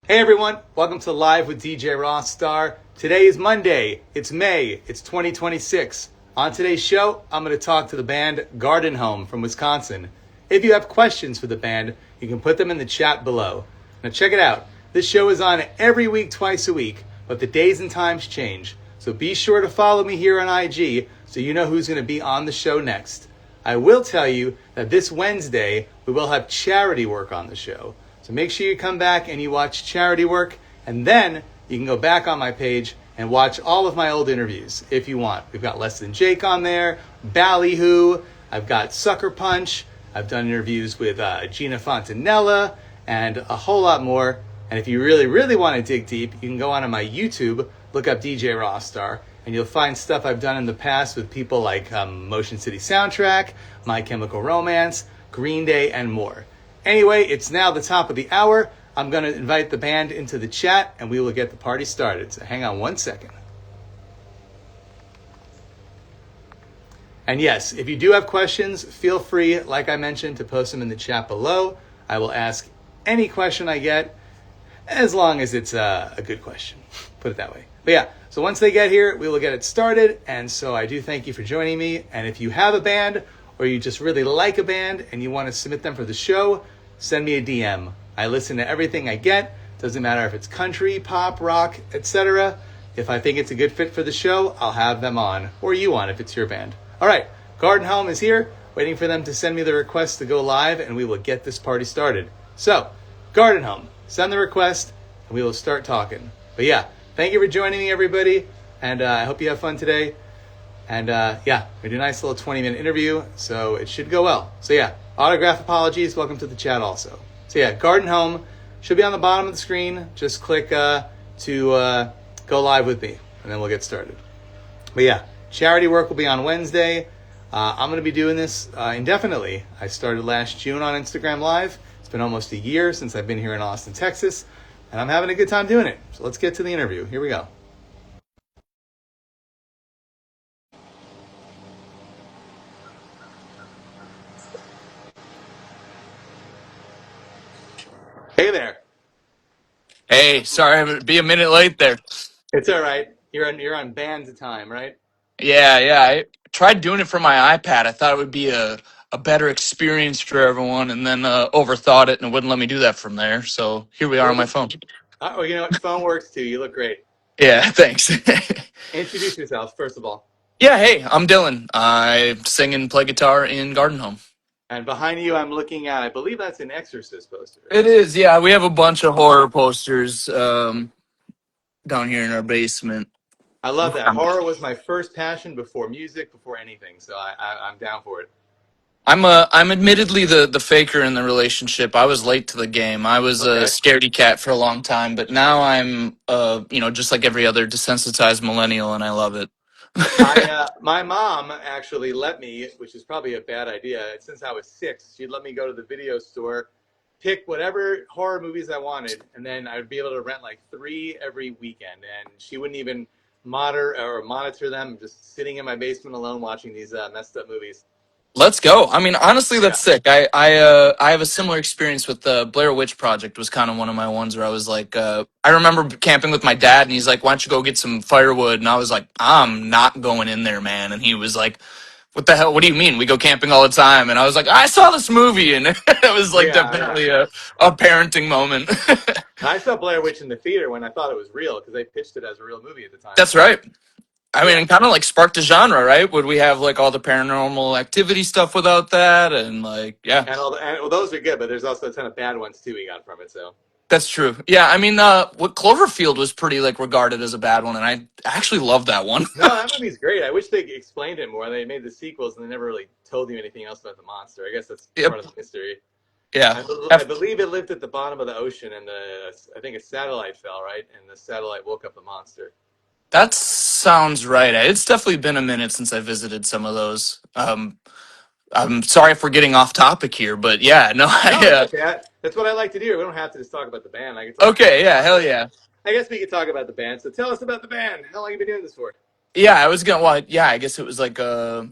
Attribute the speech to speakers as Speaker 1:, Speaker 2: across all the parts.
Speaker 1: Hey everyone, welcome to Live with DJ Rossstar. Today is Monday, it's May, it's 2026. On today's show, I'm going to talk to the band Garden Home from Wisconsin. If you have questions for the band, you can put them in the chat below. Now check it out, this show is on every week, twice a week, but the days and times change. So be sure to follow me here on IG so you know who's going to be on the show next. I will tell you that this Wednesday, we will have charity work on the show. So make sure you come back and you watch charity work, and then you can go back on my page and watch all of my old interviews if you want. We've got Less Than Jake on there, Ballyhoo, I've got Sucker Punch, I've done interviews with Gina Fontanella, and a whole lot more. And if you really, really want to dig deep, you can go onto my YouTube, look up DJ Rossstar, and you'll find stuff I've done in the past with people like Motion City Soundtrack, My Chemical Romance, Green Day, and more. Anyway, it's now the top of the hour. I'm going to invite the band into the chat and we will get the party started. So hang on one second. And yes, if you do have questions, feel free, like I mentioned, to post them in the chat below. I will ask any question I get, as long as it's a good question. Put it that way. But yeah, so once they get here, we will get it started. And so I do thank you for joining me. And if you have a band or you just really like a band and you want to submit them for the show, send me a DM. I listen to everything I get. Doesn't matter if it's country, pop, rock, etc. If I think it's a good fit for the show, I'll have them on, or you on if it's your band. All right, Garden Home is here, waiting for them to send me the request to go live, and we will get this party started. So, Garden Home, send the request, and we will start talking. But yeah, thank you for joining me, everybody, and I hope you have fun today. And yeah, we do a nice little 20-minute interview, so it should go well. So yeah, autograph apologies, welcome to the chat also. So yeah, Garden Home should be on the bottom of the screen. Just click to go live with me, and then we'll get started. But yeah, charity work will be on Wednesday. I'm going to be doing this indefinitely. I started last June on Instagram Live. It's been almost a year since I've been here in Austin, Texas, and I'm having a good time doing it. So let's get to the interview. Here we go. Hey there.
Speaker 2: Hey, sorry I'm be a minute late there.
Speaker 1: It's all right. You're on band time, right?
Speaker 2: Yeah. I tried doing it from my iPad. I thought it would be a better experience for everyone, and then overthought it and it wouldn't let me do that from there. So here we are on my phone.
Speaker 1: Oh, you know what? Phone works too. You look great.
Speaker 2: Yeah, thanks.
Speaker 1: Introduce yourself, first of all.
Speaker 2: Yeah, hey, I'm Dylan. I sing and play guitar in Garden Home.
Speaker 1: And behind you, I'm looking at, I believe that's an Exorcist poster,
Speaker 2: It
Speaker 1: right?
Speaker 2: is, yeah. We have a bunch of horror posters down here in our basement.
Speaker 1: I love that. Horror was my first passion before music, before anything. So I'm down for it.
Speaker 2: I'm admittedly the faker in the relationship. I was late to the game. I was a
Speaker 1: Okay.
Speaker 2: scaredy cat for a long time, but now I'm just like every other desensitized millennial, and I love it.
Speaker 1: My mom actually let me, which is probably a bad idea. Since I was 6, she'd let me go to the video store, pick whatever horror movies I wanted, and then I would be able to rent like 3 every weekend. And she wouldn't even monitor them. I'm just sitting in my basement alone watching these messed up movies.
Speaker 2: Let's go. I mean, honestly, that's
Speaker 1: Yeah.
Speaker 2: sick. I have a similar experience with the Blair Witch Project. Was kind of one of my ones where I was like, I remember camping with my dad, and he's like, "Why don't you go get some firewood?" And I was like, "I'm not going in there, man." And he was like, "What the hell? What do you mean? We go camping all the time." And I was like, "I saw this movie," and it was like
Speaker 1: Yeah.
Speaker 2: definitely a parenting moment.
Speaker 1: I saw Blair Witch in the theater when I thought it was real because they pitched it as a real movie at the time.
Speaker 2: That's right. I mean,
Speaker 1: Yeah.
Speaker 2: it kind of like sparked a genre, right? Would we have like all the paranormal activity stuff without that? And like, yeah.
Speaker 1: Well, those are good, but there's also a ton of bad ones too we got from it. So
Speaker 2: That's true. Yeah, I mean, what Cloverfield was pretty like regarded as a bad one, and I actually love that one.
Speaker 1: no, that movie's great. I wish they explained it more. They made the sequels and they never really told you anything else about the monster. I guess that's
Speaker 2: Yep.
Speaker 1: part of the mystery.
Speaker 2: Yeah.
Speaker 1: I
Speaker 2: F-
Speaker 1: believe it lived at the bottom of the ocean, and I think a satellite fell, right, and the satellite woke up the monster.
Speaker 2: that sounds right. It's definitely been a minute since I visited some of those. I'm sorry if we're getting off topic here, but yeah, no,
Speaker 1: No, it's okay. That's what I like to do. We don't have to just talk about the band. I can talk about
Speaker 2: okay, yeah, hell yeah.
Speaker 1: I guess we could talk about the band. So tell us about the band. How long have you been doing this for?
Speaker 2: Yeah, I was gonna, well, yeah, I guess it was like, I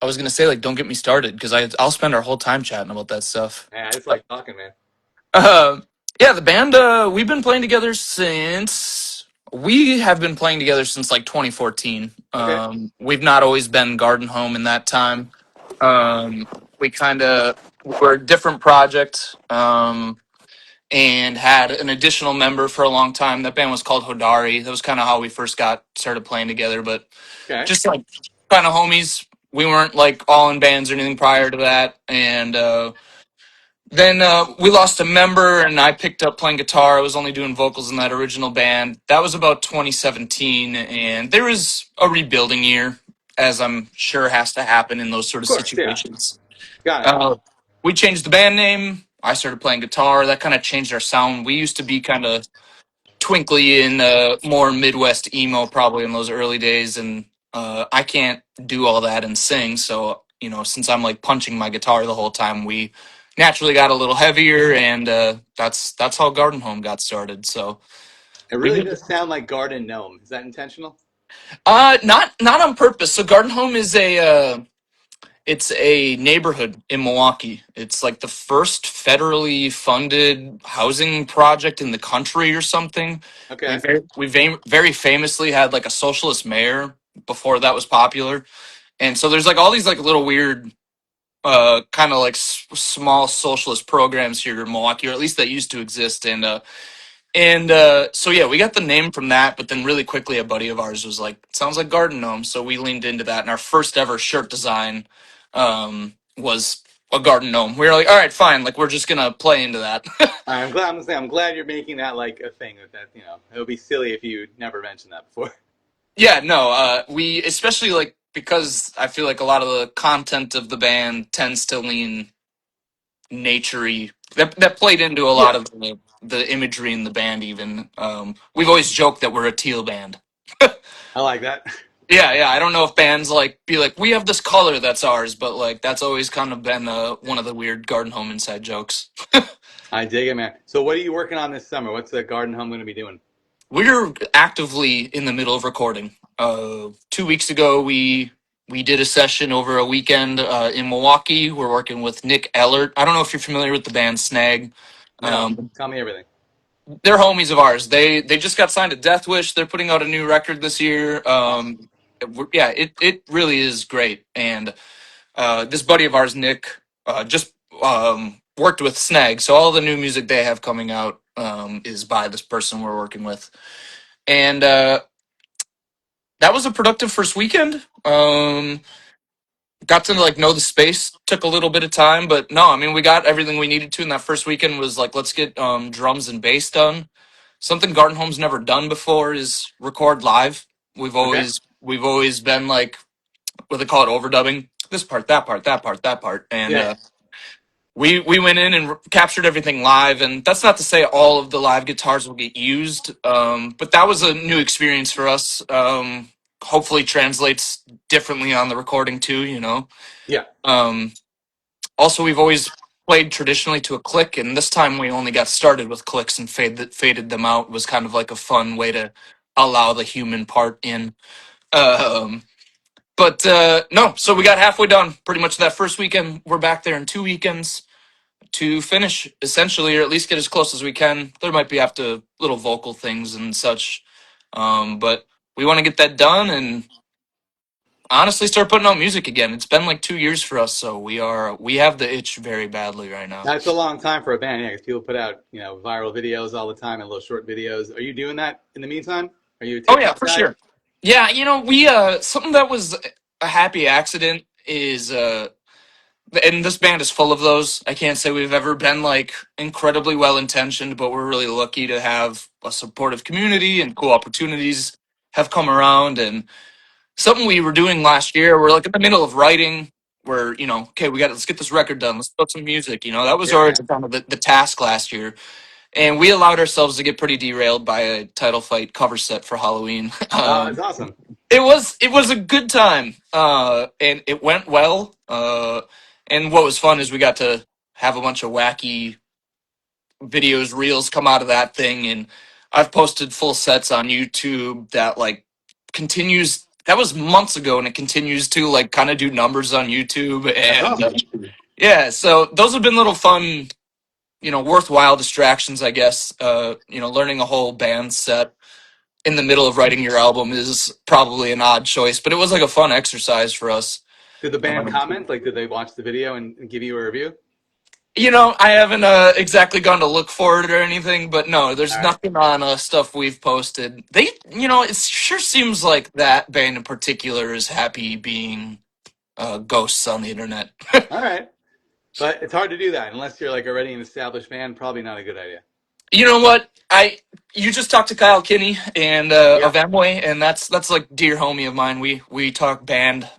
Speaker 2: was gonna say, like, don't get me started, because I'll spend our whole time chatting about that stuff.
Speaker 1: Man, I just like talking, man.
Speaker 2: Yeah, the band, we've been playing together since we have been playing together since like 2014.
Speaker 1: Okay.
Speaker 2: We've not always been Garden Home in that time. We kind of were a different project, and had an additional member for a long time. That band was called Hodari. That was kind of how we first got started playing together, but
Speaker 1: Okay.
Speaker 2: just like kind of homies. We weren't like all in bands or anything prior to that, and then we lost a member, and I picked up playing guitar. I was only doing vocals in that original band. That was about 2017, and there was a rebuilding year, as I'm sure has to happen in those sort
Speaker 1: Of
Speaker 2: of
Speaker 1: course. Yeah.
Speaker 2: situations.
Speaker 1: Got it.
Speaker 2: Uh, we changed the band name. I started playing guitar. That kind of changed our sound. We used to be kind of twinkly and more Midwest emo probably in those early days, and I can't do all that and sing. So since I'm like punching my guitar the whole time, we naturally got a little heavier, and that's how Garden Home got started. So
Speaker 1: It
Speaker 2: we
Speaker 1: really
Speaker 2: did.
Speaker 1: does sound like Garden Gnome. Is that intentional?
Speaker 2: Not on purpose. So Garden Home is it's a neighborhood in Milwaukee. It's like the first federally funded housing project in the country or something.
Speaker 1: Okay.
Speaker 2: Very famously had like a socialist mayor before that was popular. And so there's like all these like little weird kind of like small socialist programs here in Milwaukee, or at least that used to exist. And so yeah, we got the name from that, but then really quickly a buddy of ours was like, sounds like Garden Gnome, so we leaned into that, and our first ever shirt design was a garden gnome. We were like, all right, fine, like we're just gonna play into that.
Speaker 1: I'm glad. I'm glad you're making that like a thing. That it would be silly if you never mentioned that before.
Speaker 2: Yeah, no, we especially like because I feel like a lot of the content of the band tends to lean naturey. That played into a lot
Speaker 1: Yeah.
Speaker 2: of the imagery in the band. Even we've always joked that we're a teal band.
Speaker 1: I like that.
Speaker 2: Yeah, yeah. I don't know if bands like be like, we have this color that's ours, but like that's always kind of been one of the weird Garden Home inside jokes.
Speaker 1: I dig it, man. So, what are you working on this summer? What's the Garden Home going to be doing?
Speaker 2: We're actively in the middle of recording. 2 weeks ago, we did a session over a weekend in Milwaukee. We're working with Nick Ellert. I don't know if you're familiar with the band Snag.
Speaker 1: No,
Speaker 2: Um,
Speaker 1: tell me everything.
Speaker 2: they're homies of ours. They just got signed to Death Wish. They're putting out a new record this year.
Speaker 1: Awesome.
Speaker 2: Yeah, it really is great. And this buddy of ours, Nick, just worked with Snag, so all the new music they have coming out is by this person we're working with, and that was a productive first weekend. Got to like know the space. Took a little bit of time, but no, I mean we got everything we needed to. In that first weekend was like, let's get drums and bass done. Something Garden Home's never done before is record live. We've
Speaker 1: Okay.
Speaker 2: always we've always been like what they call it, overdubbing. This part, that part, that part, that part, and
Speaker 1: Yeah.
Speaker 2: we went in and captured everything live. And that's not to say all of the live guitars will get used, but that was a new experience for us. Hopefully, translates differently on the recording too.
Speaker 1: Yeah.
Speaker 2: Um, Also, we've always played traditionally to a click, and this time we only got started with clicks and faded them out. Was kind of like a fun way to allow the human part in. Um, but no, so we got halfway done pretty much that first weekend. We're back there in 2 weekends to finish essentially, or at least get as close as we can. There might be after little vocal things and such, but we want to get that done and honestly start putting out music again. It's been like 2 years for us, so we have the itch very badly right now.
Speaker 1: That's a long time for a band, yeah, because people put out, viral videos all the time and little short videos. Are you doing that in the meantime? Are you a
Speaker 2: Oh yeah,
Speaker 1: TikTok
Speaker 2: for
Speaker 1: guy?
Speaker 2: sure. Yeah, we something that was a happy accident is and this band is full of those. I can't say we've ever been like incredibly well intentioned, but we're really lucky to have a supportive community and cool opportunities have come around. And something we were doing last year, we're like in the middle of writing. We're okay, let's get this record done. Let's put some music. That was
Speaker 1: Yeah,
Speaker 2: already
Speaker 1: yeah.
Speaker 2: kind of the task last year, and we allowed ourselves to get pretty derailed by a Title Fight cover set for Halloween.
Speaker 1: Oh, that's awesome.
Speaker 2: It was a good time, and it went well. And what was fun is we got to have a bunch of wacky videos, reels come out of that thing, and I've posted full sets on YouTube that like continues. That was months ago, and it continues to like kind of do numbers on YouTube,
Speaker 1: That's
Speaker 2: and
Speaker 1: awesome.
Speaker 2: yeah. So those have been little fun, worthwhile distractions, I guess. Learning a whole band set in the middle of writing your album is probably an odd choice, but it was like a fun exercise for us.
Speaker 1: Did the band
Speaker 2: Um,
Speaker 1: comment? Like, did they watch the video and give you a review?
Speaker 2: I haven't exactly gone to look for it or anything, but no,
Speaker 1: All
Speaker 2: there's
Speaker 1: right.
Speaker 2: nothing on stuff we've posted. It sure seems like that band in particular is happy being ghosts on the internet.
Speaker 1: All right. But it's hard to do that unless you're like already an established band. Probably not a good idea.
Speaker 2: You know what? You just talked to Kyle Kinney and of
Speaker 1: Yeah.
Speaker 2: Amway, and that's like dear homie of mine. We talk band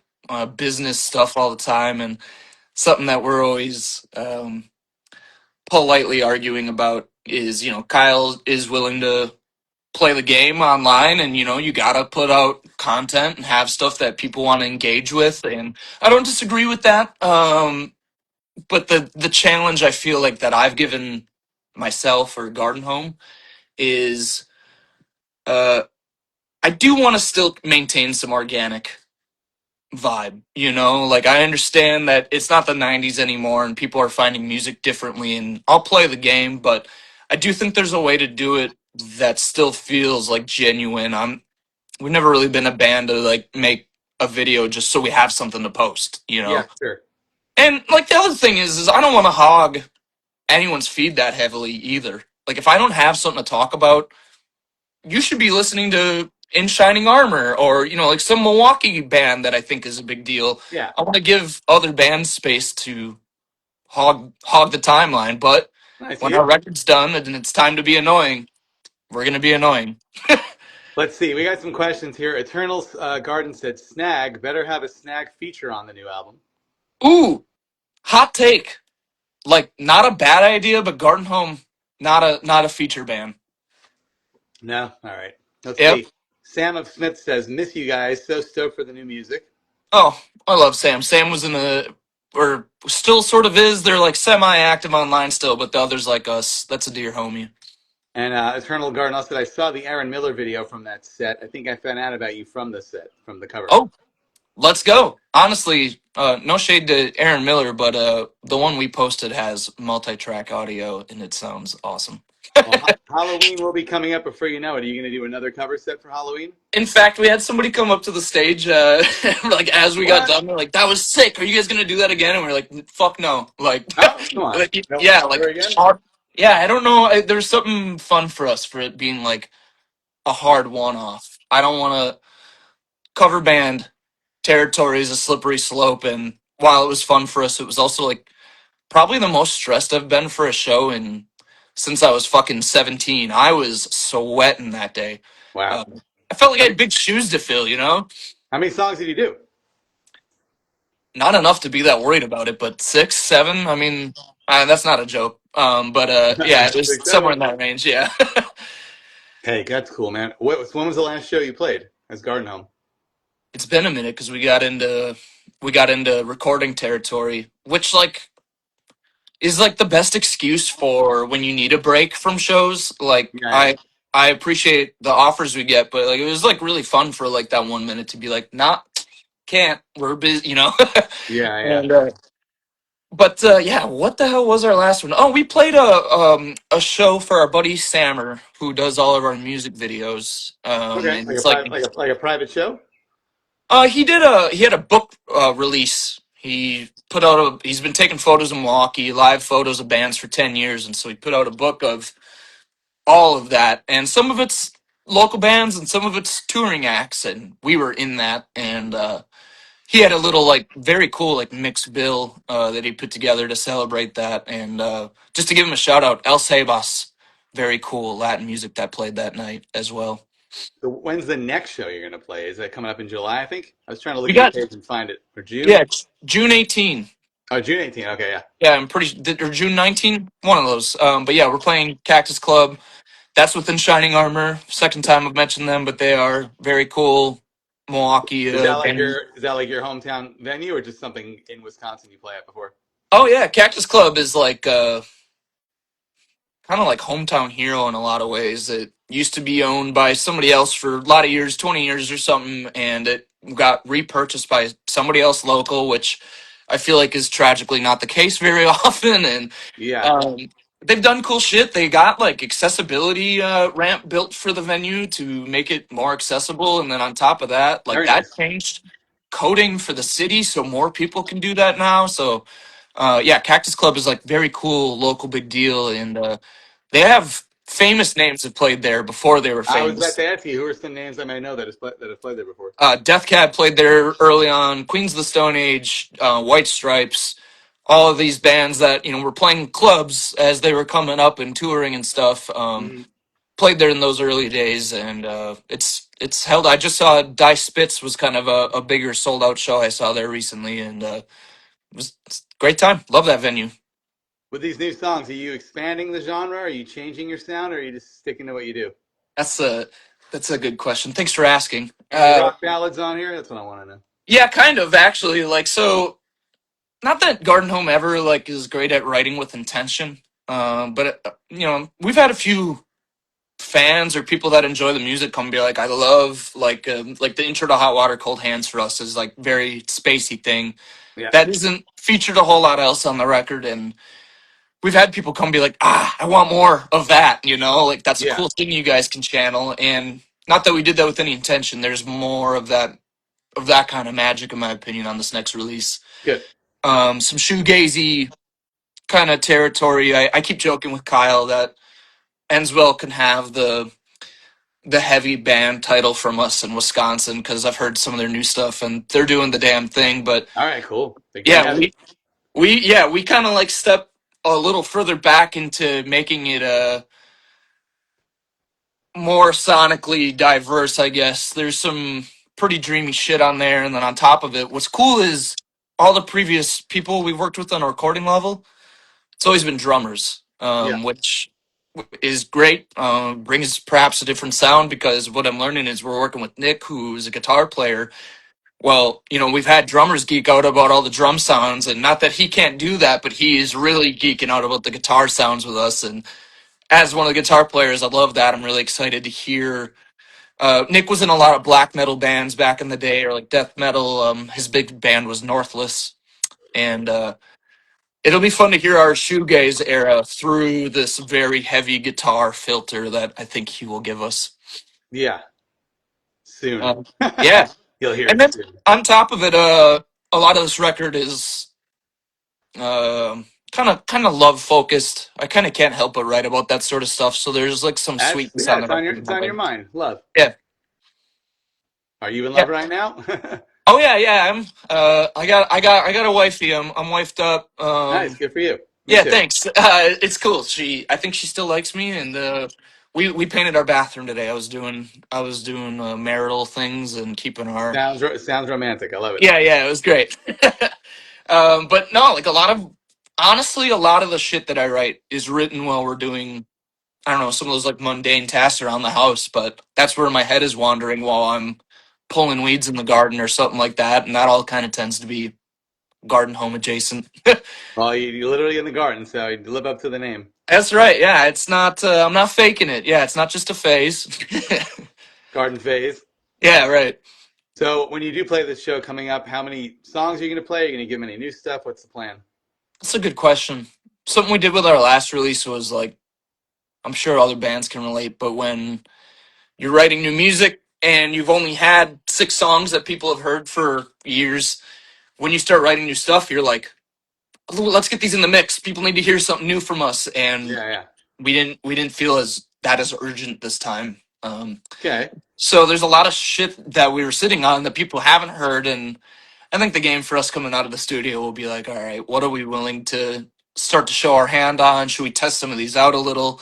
Speaker 2: business stuff all the time, and something that we're always politely arguing about is Kyle is willing to play the game online, and you gotta put out content and have stuff that people want to engage with, and I don't disagree with that. But the challenge I feel like that I've given myself or Garden Home is uh I do want to still maintain some organic vibe, like I understand that it's not the 90s anymore and people are finding music differently, and I'll play the game, but I do think there's a way to do it that still feels like genuine. We've never really been a band to like make a video just so we have something to post.
Speaker 1: Yeah. Sure.
Speaker 2: And like the other thing is I don't want to hog anyone's feed that heavily either. Like if I don't have something to talk about, you should be listening to In Shining Armor or like some Milwaukee band that I think is a big deal.
Speaker 1: Yeah.
Speaker 2: I want to give other bands space to hog the timeline, but
Speaker 1: Nice.
Speaker 2: when our record's done and it's time to be annoying, we're gonna be annoying.
Speaker 1: Let's see. We got some questions here. Eternal Garden said, "Snag better have a Snag feature on the new album."
Speaker 2: Ooh, hot take. Like not a bad idea, but Garden Home not a feature band.
Speaker 1: No. All right. Let's
Speaker 2: Yep.
Speaker 1: see. Sam of Smith says, "Miss you guys. So stoked for the new music."
Speaker 2: Oh, I love Sam. Sam was in the or still sort of is. They're like semi-active online still, but the others like us. That's a dear homie.
Speaker 1: And Eternal Garden also said, "I saw the Aaron Miller video from that set. I think I found out about you from the set, from the cover."
Speaker 2: Oh, let's go. Honestly, no shade to Aaron Miller, but the one we posted has multi-track audio and it sounds awesome.
Speaker 1: Well, Halloween will be coming up before you know it. Are you going to do another cover set for Halloween?
Speaker 2: In fact, we had somebody come up to the stage, like as we got
Speaker 1: What?
Speaker 2: done, they're like, "That was sick. Are you guys gonna do that again?" And we are like, "Fuck no!" Like,
Speaker 1: Oh, come on. No,
Speaker 2: yeah,
Speaker 1: never
Speaker 2: like,
Speaker 1: again?
Speaker 2: yeah. I don't know. There's something fun for us for it being like a hard one-off. I don't want to cover band territory is a slippery slope, and while it was fun for us, it was also like probably the most stressed I've been for a show in since I was fucking 17. I was sweating that day.
Speaker 1: Wow.
Speaker 2: I felt like I
Speaker 1: How
Speaker 2: had
Speaker 1: many,
Speaker 2: big shoes to fill.
Speaker 1: how many songs did you do?
Speaker 2: Not enough to be that worried about it, but 6, 7. I mean, that's not a joke. But yeah, it was
Speaker 1: Six,
Speaker 2: somewhere in
Speaker 1: seven.
Speaker 2: that range. Yeah,
Speaker 1: Hey, that's cool, man. When was the last show you played as Garden Home?
Speaker 2: it's been a minute because we got into recording territory, which like is like the best excuse for when you need a break from shows. Like
Speaker 1: Yeah, yeah.
Speaker 2: I appreciate the offers we get, but like it was like really fun for like that 1 minute to be like, not can't, we're busy.
Speaker 1: Yeah, yeah.
Speaker 2: And but yeah, what the hell was our last one? Oh, we played a show for our buddy Sammer, who does all of our music videos.
Speaker 1: Okay.
Speaker 2: And
Speaker 1: Like a
Speaker 2: it's like
Speaker 1: private, like a private show?
Speaker 2: he had a book release. He's been taking photos of Milwaukee, live photos of bands for 10 years, and so he put out a book of all of that, and some of it's local bands and some of it's touring acts, and we were in that, and he had a little like very cool like mixed bill that he put together to celebrate that, and just to give him a shout out, El Sebas, very cool Latin music that played that night as well.
Speaker 1: So when's the next show you're going to play? Is that coming up in July, I think? I was trying to look
Speaker 2: We
Speaker 1: at your
Speaker 2: got
Speaker 1: page and find it. Or June?
Speaker 2: yeah June 18.
Speaker 1: Oh, June 18th. Okay, yeah.
Speaker 2: Yeah, I'm or June 19, one of those. But yeah, we're playing Cactus Club. That's within Shining Armor. Second time I've mentioned them, but they are very cool Milwaukee band.
Speaker 1: Is that like your hometown venue or just something in Wisconsin you play at before?
Speaker 2: Oh yeah, Cactus Club is like kind of like hometown hero in a lot of ways. It used to be owned by somebody else for a lot of years, 20 years or something, and it got repurchased by somebody else local, which I feel like is tragically not the case very often. And
Speaker 1: Yeah.
Speaker 2: um, they've done cool shit. They got like accessibility ramp built for the venue to make it more accessible, and then on top of that, like
Speaker 1: Very
Speaker 2: that
Speaker 1: nice.
Speaker 2: changed coding for the city, so more people can do that now. So, yeah, Cactus Club is like very cool, local, big deal, and they have famous names that played there before they were
Speaker 1: I was about
Speaker 2: famous.
Speaker 1: to ask you who are some names I may know that have played there before.
Speaker 2: Death Cab played there early on. Queens of the Stone Age, White Stripes, all of these bands that were playing clubs as they were coming up and touring and stuff.
Speaker 1: Mhm.
Speaker 2: Played there in those early days, and it's held. I just saw Die Spitz was kind of a bigger sold out show I saw there recently, and it's a great time. Love that venue.
Speaker 1: With these new songs, are you expanding the genre? Are you changing your sound, or are you just sticking to what you do?
Speaker 2: That's a that's a good question. Thanks for asking.
Speaker 1: Any rock ballads on here? That's what I want to know.
Speaker 2: Yeah, kind of actually. Like so, not that Garden Home ever like is great at writing with intention, but we've had a few fans or people that enjoy the music come be like, I love like the intro to Hot Water Cold Hands for us is like very spacey thing
Speaker 1: Yeah,
Speaker 2: that isn't featured a whole lot else on the record, and we've had people come be like, I want more of that, like that's a
Speaker 1: yeah,
Speaker 2: cool thing you guys can channel, and not that we did that with any intention. There's more of that kind of magic in my opinion on this next release.
Speaker 1: good.
Speaker 2: Some shoegazy kind of territory. I keep joking with Kyle that Enswell can have the heavy band title from us in Wisconsin because I've heard some of their new stuff and they're doing the damn thing. But
Speaker 1: All right, cool. They're getting
Speaker 2: yeah,
Speaker 1: heavy.
Speaker 2: we kind of like step a little further back into making it more sonically diverse, I guess. There's some pretty dreamy shit on there, and then on top of it, what's cool is all the previous people we've worked with on a recording level. It's always been drummers,
Speaker 1: Yeah,
Speaker 2: which is great. Brings perhaps a different sound because what I'm learning is we're working with Nick, who's a guitar player. Well, we've had drummers geek out about all the drum sounds, and not that he can't do that, but he is really geeking out about the guitar sounds with us. And as one of the guitar players, I love that. I'm really excited to hear. Nick was in a lot of black metal bands back in the day, or like death metal. His big band was Northless, and it'll be fun to hear our shoegaze era through this very heavy guitar filter that I think he will give us.
Speaker 1: yeah. Soon.
Speaker 2: Um, yeah,
Speaker 1: You'll hear
Speaker 2: and
Speaker 1: it
Speaker 2: then
Speaker 1: soon.
Speaker 2: on top of it, a lot of this record is kind of love focused. I kind of can't help but write about that sort of stuff. So there's like some
Speaker 1: That's
Speaker 2: sweetness
Speaker 1: yeah.
Speaker 2: on the record in
Speaker 1: It's
Speaker 2: a
Speaker 1: on your
Speaker 2: way.
Speaker 1: mind. Love.
Speaker 2: Yeah,
Speaker 1: Are you in
Speaker 2: yeah.
Speaker 1: love right now?
Speaker 2: Oh yeah, yeah. I got a wifey. I'm wifed up.
Speaker 1: Nice. Good for you. Me
Speaker 2: Yeah,
Speaker 1: too.
Speaker 2: thanks. It's cool. I think she still likes me, and we painted our bathroom today. I was doing marital things and keeping our.
Speaker 1: Sounds romantic. I love it.
Speaker 2: Yeah, yeah, it was great. But no, like honestly, a lot of the shit that I write is written while we're doing, I don't know, some of those like mundane tasks around the house, but that's where my head is wandering while I'm pulling weeds in the garden or something like that, and that all kind of tends to be garden home adjacent.
Speaker 1: Well, you're literally in the garden, so you live up to the name.
Speaker 2: That's right. Yeah, it's not. I'm not faking it. Yeah, it's not just a phase.
Speaker 1: Garden phase.
Speaker 2: Yeah, right.
Speaker 1: So when you do play this show coming up, how many songs are you going to play? Are you going to give them any new stuff? What's the plan?
Speaker 2: That's a good question. Something we did with our last release was like, I'm sure other bands can relate, but when you're writing new music and you've only had 6 songs that people have heard for years, when you start writing new stuff, you're like, let's get these in the mix. People need to hear something new from us, and
Speaker 1: Yeah, yeah.
Speaker 2: we didn't feel as urgent this time.
Speaker 1: Okay.
Speaker 2: So there's a lot of shit that we were sitting on that people haven't heard, and I think the game for us coming out of the studio will be like, all right, what are we willing to start to show our hand on? Should we test some of these out a little?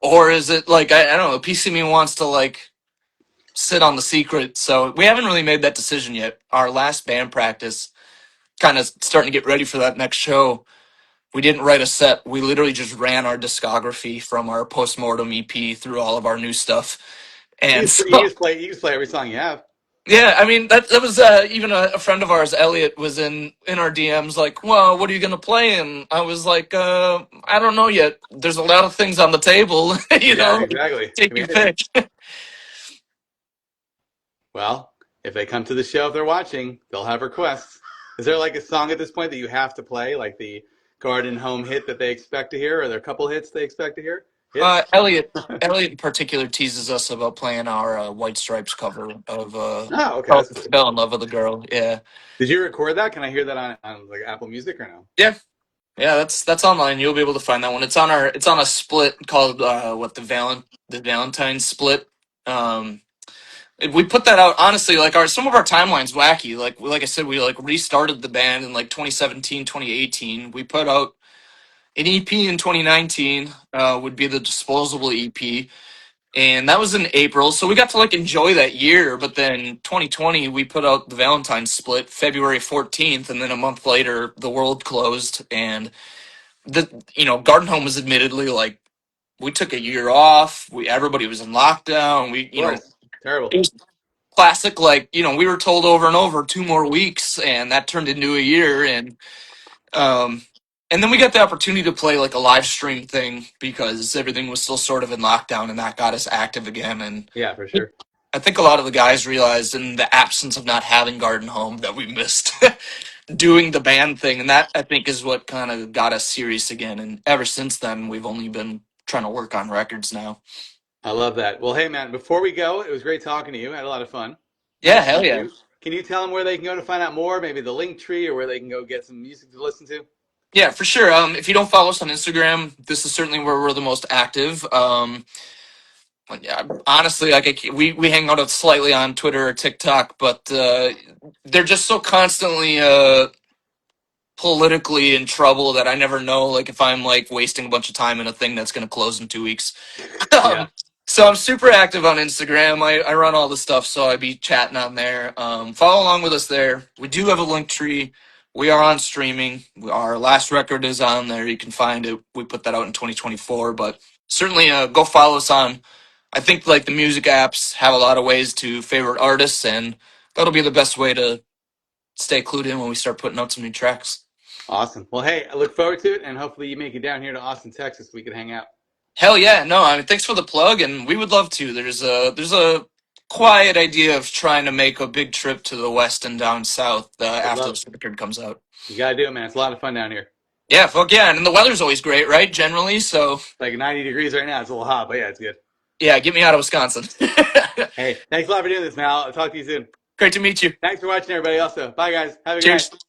Speaker 2: Or is it like, I don't know, PC Me wants to like sit on the secret. So we haven't really made that decision yet. Our last band practice, kind of starting to get ready for that next show. We didn't write a set. We literally just ran our discography from our postmortem EP through all of our new stuff. And so
Speaker 1: You just play every song you have.
Speaker 2: yeah, I mean that was even a friend of ours, Elliot, was in our DMs like, "Well, what are you gonna play?" And I was like, "I don't know yet. There's a lot of things on the table,
Speaker 1: Yeah, exactly.
Speaker 2: take
Speaker 1: Give me
Speaker 2: your
Speaker 1: anything.
Speaker 2: pick."
Speaker 1: Well, if they come to the show, if they're watching, they'll have requests. Is there like a song at this point that you have to play, like the garden home hit that they expect to hear? Are there a couple hits they expect to hear? Hits?
Speaker 2: Elliot in particular teases us about playing our White Stripes cover of
Speaker 1: Oh, okay, that's cool.
Speaker 2: "Fell in Love with a Girl." Yeah,
Speaker 1: Did you record that? Can I hear that on like Apple Music or no?
Speaker 2: yeah, yeah. That's online. You'll be able to find that one. It's on a split called the Valentine split. Um, we put that out honestly. Like some of our timelines wacky. Like I said, we like restarted the band in like 2017, 2018. We put out an EP in 2019. Would be the Disposable EP. And that was in April, so we got to like enjoy that year. But then 2020, we put out the Valentine's split February 14th, and then a month later, the world closed, and Garden Home was admittedly like we took a year off. Everybody was in lockdown.
Speaker 1: Of course. Terrible.
Speaker 2: It was classic. Like we were told over and over 2 more weeks, and that turned into a year, um, and then we got the opportunity to play like a live stream thing because everything was still sort of in lockdown, and that got us active again. And
Speaker 1: Yeah, for sure.
Speaker 2: I think a lot of the guys realized in the absence of not having Garden Home that we missed doing the band thing, and that I think is what kind of got us serious again. And ever since then, we've only been trying to work on records now.
Speaker 1: I love that. Well, hey, man, before we go, it was great talking to you. I had a lot of fun.
Speaker 2: Yeah,
Speaker 1: Nice to
Speaker 2: hell
Speaker 1: meet
Speaker 2: yeah.
Speaker 1: you. Can you tell them where they can go to find out more? Maybe the link tree or where they can go get some music to listen to?
Speaker 2: Yeah, for sure. If you don't follow us on Instagram, this is certainly where we're the most active. But yeah, honestly, like we hang out slightly on Twitter or TikTok, but they're just so constantly politically in trouble that I never know like if I'm like wasting a bunch of time in a thing that's going to close in 2 weeks.
Speaker 1: Yeah.
Speaker 2: So I'm super active on Instagram. I run all the stuff, so I be chatting on there. Follow along with us there. We do have a link tree. We are on streaming. Our last record is on there. You can find it. We put that out in 2024, but certainly go follow us on. I think like the music apps have a lot of ways to favorite artists, and that'll be the best way to stay clued in when we start putting out some new tracks.
Speaker 1: Awesome. Well, hey, I look forward to it, and hopefully you make it down here to Austin, Texas. We can hang out.
Speaker 2: Hell yeah, no, I mean thanks for the plug, and we would love to. There's a quiet idea of trying to make a big trip to the west and down south
Speaker 1: Would
Speaker 2: after
Speaker 1: love
Speaker 2: this
Speaker 1: it.
Speaker 2: record comes out.
Speaker 1: You got to do it, man. It's a lot of fun down here.
Speaker 2: Yeah, fuck yeah, and the weather's always great, right? Generally, so
Speaker 1: It's like 90 degrees right now. It's a little hot, but yeah, it's good.
Speaker 2: yeah, get me out of Wisconsin.
Speaker 1: Hey, thanks a lot for doing this, man. I'll talk to you soon.
Speaker 2: Great to meet you.
Speaker 1: Thanks for watching, everybody. Also, bye, guys. Have a good night.
Speaker 2: Cheers.